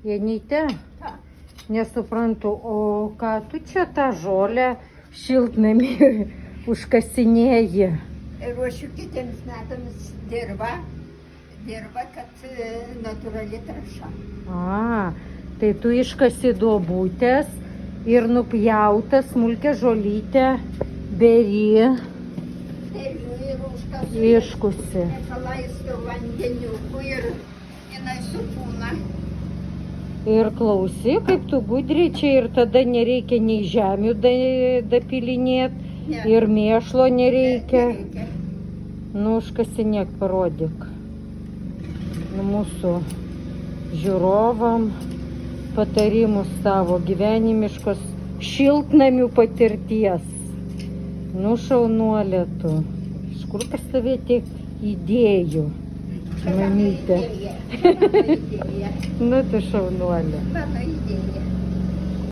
Janyte, Ta. nesuprantu, o ką tu čia tą žolę šiltnamį užkasinėji? Ruošiu kitiems metams dirba, kad natūrali trąša. Tai tu iškasi duobutės ir nupjautą smulkę žolytę beri Dėliu ir užkasu. iškusi. Nepalaistu vandeniuku ir jinai supūna. Ir klausi, kaip tu gudriai čia ir tada nereikia nei žemių dapilinėti, Ne. ir mėšlo nereikia. Nereikia. Nu, užkasinėk, parodyk. Nu, mūsų žiūrovam patarimus savo gyvenimiškos šiltnamių patirties. Nu, šaunuolė tu. Iš kur pas tavę tiek idėjų, Čia mano mamytė? idėja. Čia mano idėja. Nu, tu šaunuolė. Mano idėja.